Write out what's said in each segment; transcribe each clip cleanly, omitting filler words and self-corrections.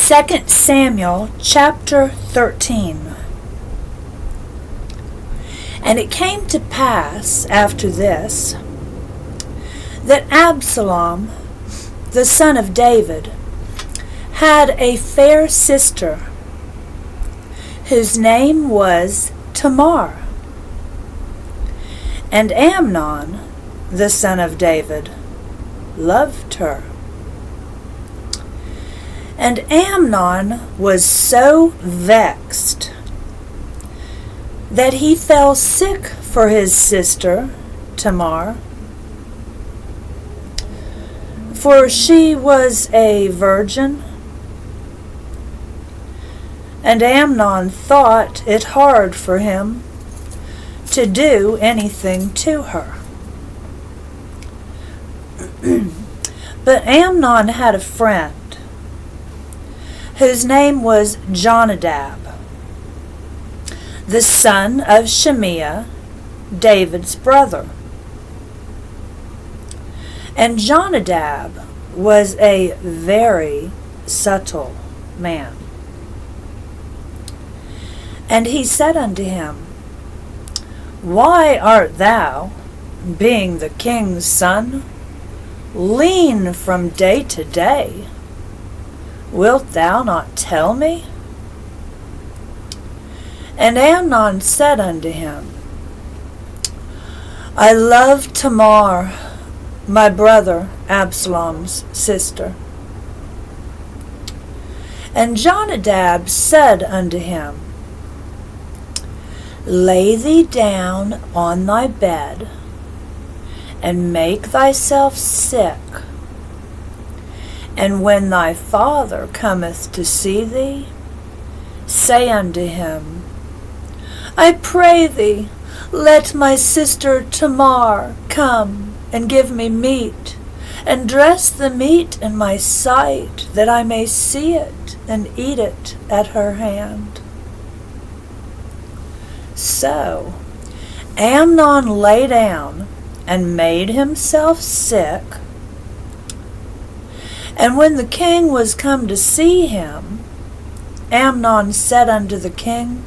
2 Samuel chapter 13. And it came to pass after this, that Absalom, the son of David, had a fair sister, whose name was Tamar. And Amnon, the son of David, loved her. And Amnon was so vexed that he fell sick for his sister Tamar, for she was a virgin. And Amnon thought it hard for him to do anything to her. But Amnon had a friend, whose name was Jonadab, the son of Shimea, David's brother. And Jonadab was a very subtle man. And he said unto him, Why art thou, being the king's son, lean from day to day? Wilt thou not tell me? And Amnon said unto him, I love Tamar, my brother Absalom's sister. And Jonadab said unto him, Lay thee down on thy bed, and make thyself sick. And when thy father cometh to see thee, say unto him, I pray thee, let my sister Tamar come and give me meat, and dress the meat in my sight, that I may see it and eat it at her hand. So Amnon lay down and made himself sick. And when the king was come to see him, Amnon said unto the king,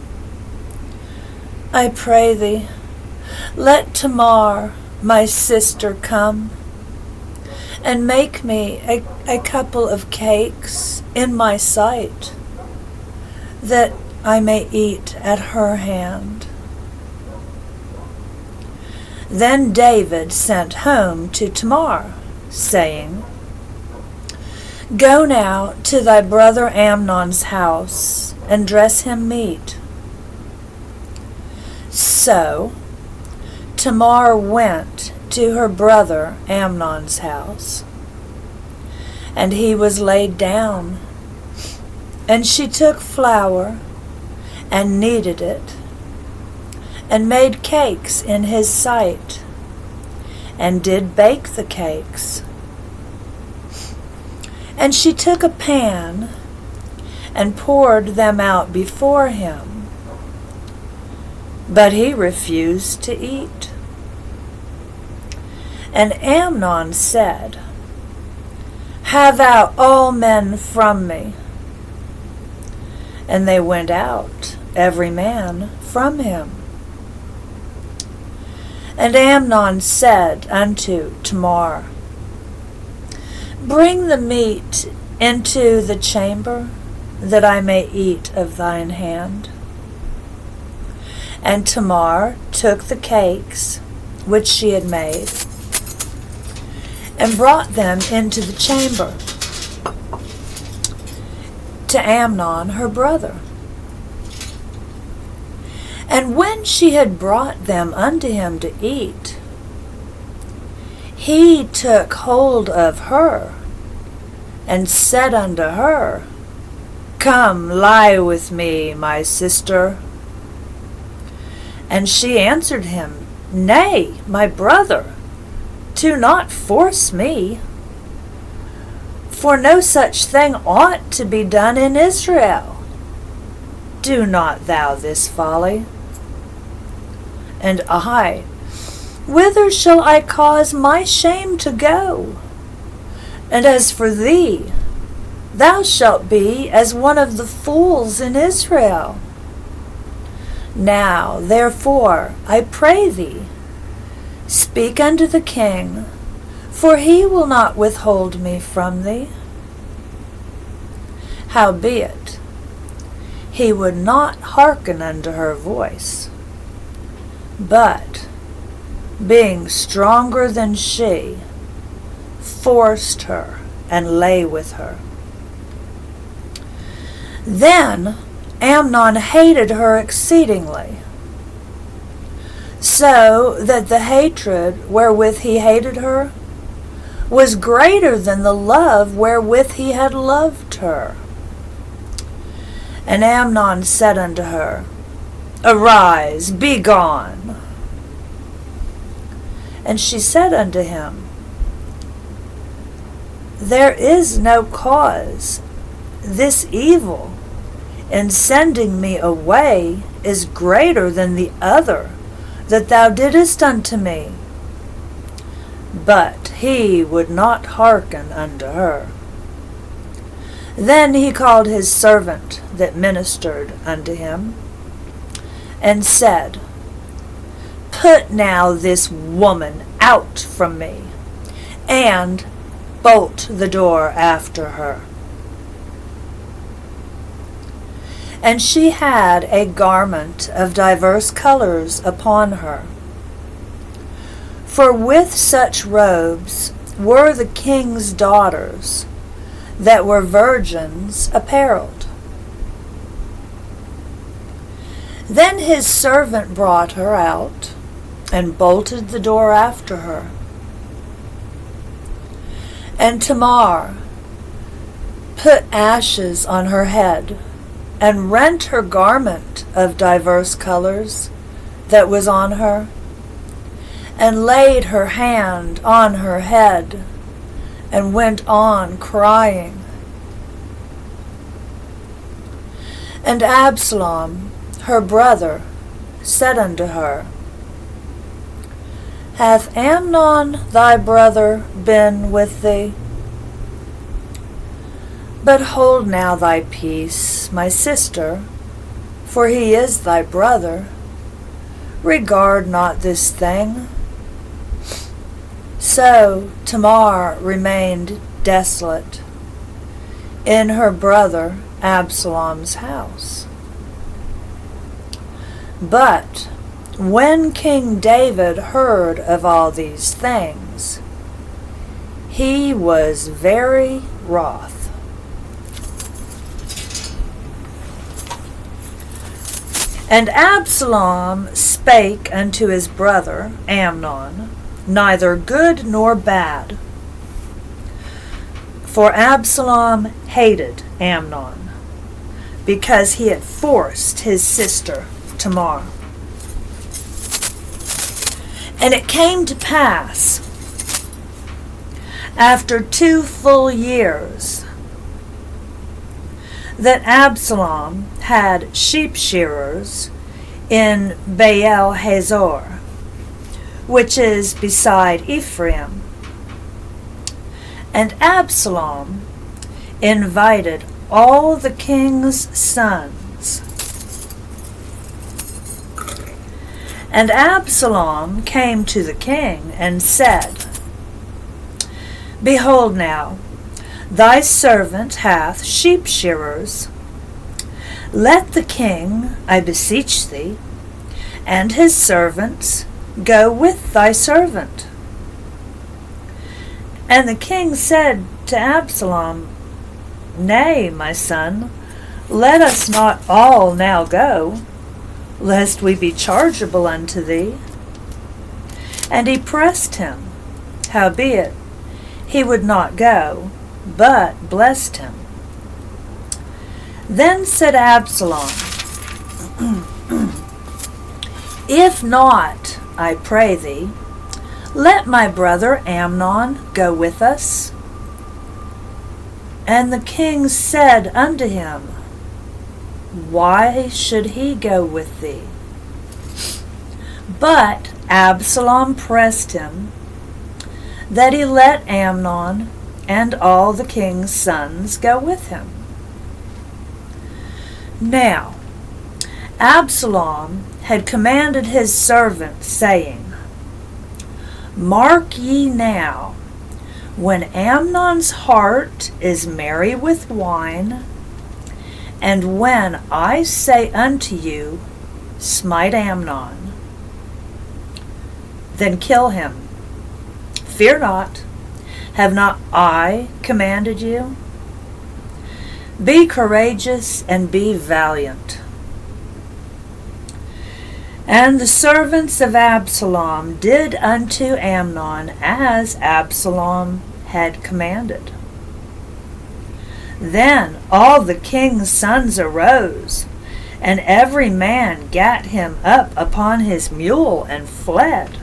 I pray thee, let Tamar, my sister, come, and make me a couple of cakes in my sight, that I may eat at her hand. Then David sent home to Tamar, saying, Go now to thy brother Amnon's house, and dress him meat. So Tamar went to her brother Amnon's house, and he was laid down, and she took flour, and kneaded it, and made cakes in his sight, and did bake the cakes. And she took a pan, and poured them out before him, but he refused to eat. And Amnon said, Have out all men from me. And they went out, every man from him. And Amnon said unto Tamar, Bring the meat into the chamber, that I may eat of thine hand. And Tamar took the cakes which she had made, and brought them into the chamber to Amnon her brother. And when she had brought them unto him to eat, he took hold of her, and said unto her, Come, lie with me, my sister. And she answered him, Nay, my brother, do not force me, for no such thing ought to be done in Israel. Do not thou this folly. And I, whither shall I cause my shame to go? And as for thee, thou shalt be as one of the fools in Israel. Now, therefore, I pray thee, speak unto the king, for he will not withhold me from thee. Howbeit, he would not hearken unto her voice, but, being stronger than she, forced her and lay with her. Then Amnon hated her exceedingly, so that the hatred wherewith he hated her was greater than the love wherewith he had loved her. And Amnon said unto her, Arise, be gone. And she said unto him, There is no cause. This evil in sending me away is greater than the other that thou didst unto me. But he would not hearken unto her. Then he called his servant that ministered unto him, and said, Put now this woman out from me, and bolt the door after her. And she had a garment of divers colors upon her. For with such robes were the king's daughters that were virgins apparelled. Then his servant brought her out, and bolted the door after her. And Tamar put ashes on her head, and rent her garment of divers colors that was on her, and laid her hand on her head, and went on crying. And Absalom, her brother, said unto her, Hath Amnon thy brother been with thee? But hold now thy peace, my sister, for he is thy brother. Regard not this thing. So Tamar remained desolate in her brother Absalom's house. But when King David heard of all these things, he was very wroth. And Absalom spake unto his brother Amnon, neither good nor bad. For Absalom hated Amnon, because he had forced his sister Tamar. And it came to pass, after 2 full years, that Absalom had sheep shearers in Baal Hazor, which is beside Ephraim. And Absalom invited all the king's sons. And Absalom came to the king and said, Behold now, thy servant hath sheep shearers. Let the king, I beseech thee, and his servants go with thy servant. And the king said to Absalom, Nay, my son, let us not all now go, lest we be chargeable unto thee. And he pressed him, howbeit he would not go, but blessed him. Then said Absalom, If not, I pray thee, let my brother Amnon go with us. And the king said unto him, Why should he go with thee? But Absalom pressed him, that he let Amnon and all the king's sons go with him. Now, Absalom had commanded his servants, saying, Mark ye now, when Amnon's heart is merry with wine, and when I say unto you, Smite Amnon, then kill him. Fear not, have not I commanded you? Be courageous and be valiant. And the servants of Absalom did unto Amnon as Absalom had commanded. Then all the king's sons arose, and every man gat him up upon his mule and fled.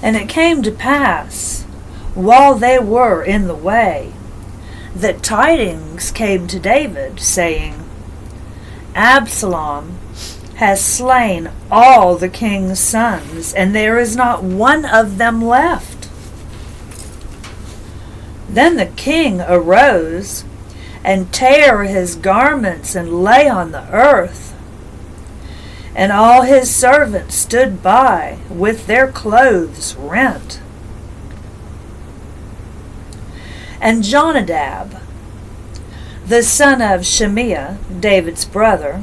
And it came to pass, while they were in the way, that tidings came to David, saying, Absalom has slain all the king's sons, and there is not one of them left. Then the king arose, and tare his garments, and lay on the earth. And all his servants stood by, with their clothes rent. And Jonadab, the son of Shemiah, David's brother,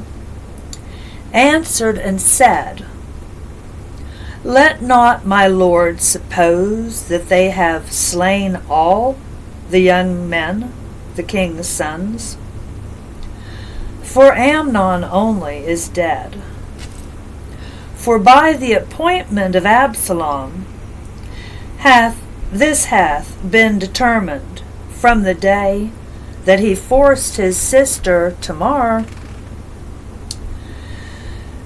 answered and said, Let not my lord suppose that they have slain all the young men, the king's sons. For Amnon only is dead. For by the appointment of Absalom hath been determined from the day that he forced his sister Tamar.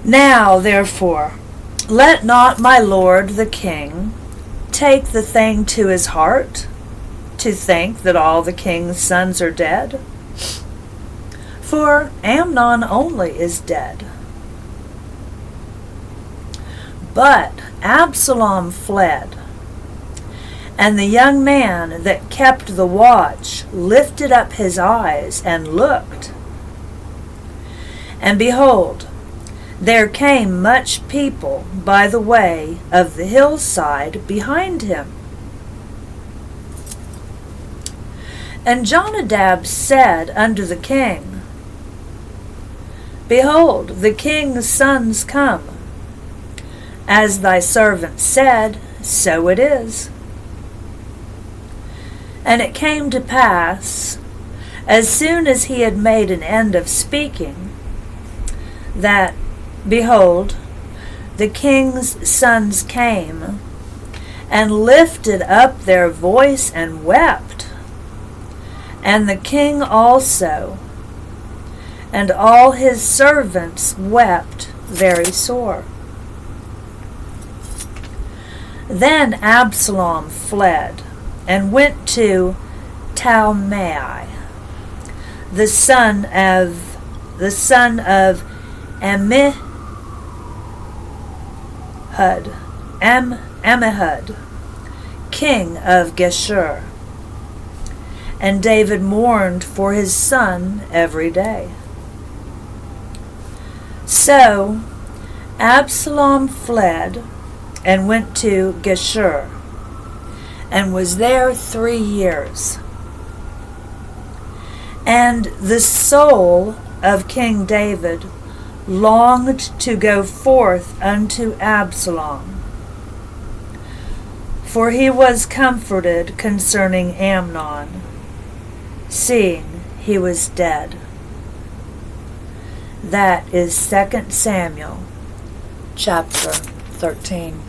Now, therefore, let not my lord the king take the thing to his heart, to think that all the king's sons are dead. For Amnon only is dead. But Absalom fled, and the young man that kept the watch lifted up his eyes and looked. And behold, there came much people by the way of the hillside behind him. And Jonadab said unto the king, Behold, the king's sons come. As thy servant said, so it is. And it came to pass, as soon as he had made an end of speaking, that, behold, the king's sons came, and lifted up their voice and wept, and the king also, and all his servants wept very sore. Then Absalom fled, and went to Talmai, the son of Ammihud, king of Geshur. And David mourned for his son every day. So Absalom fled and went to Geshur, and was there 3 years. And the soul of King David longed to go forth unto Absalom, for he was comforted concerning Amnon, seeing he was dead. That is 2 Samuel chapter 13.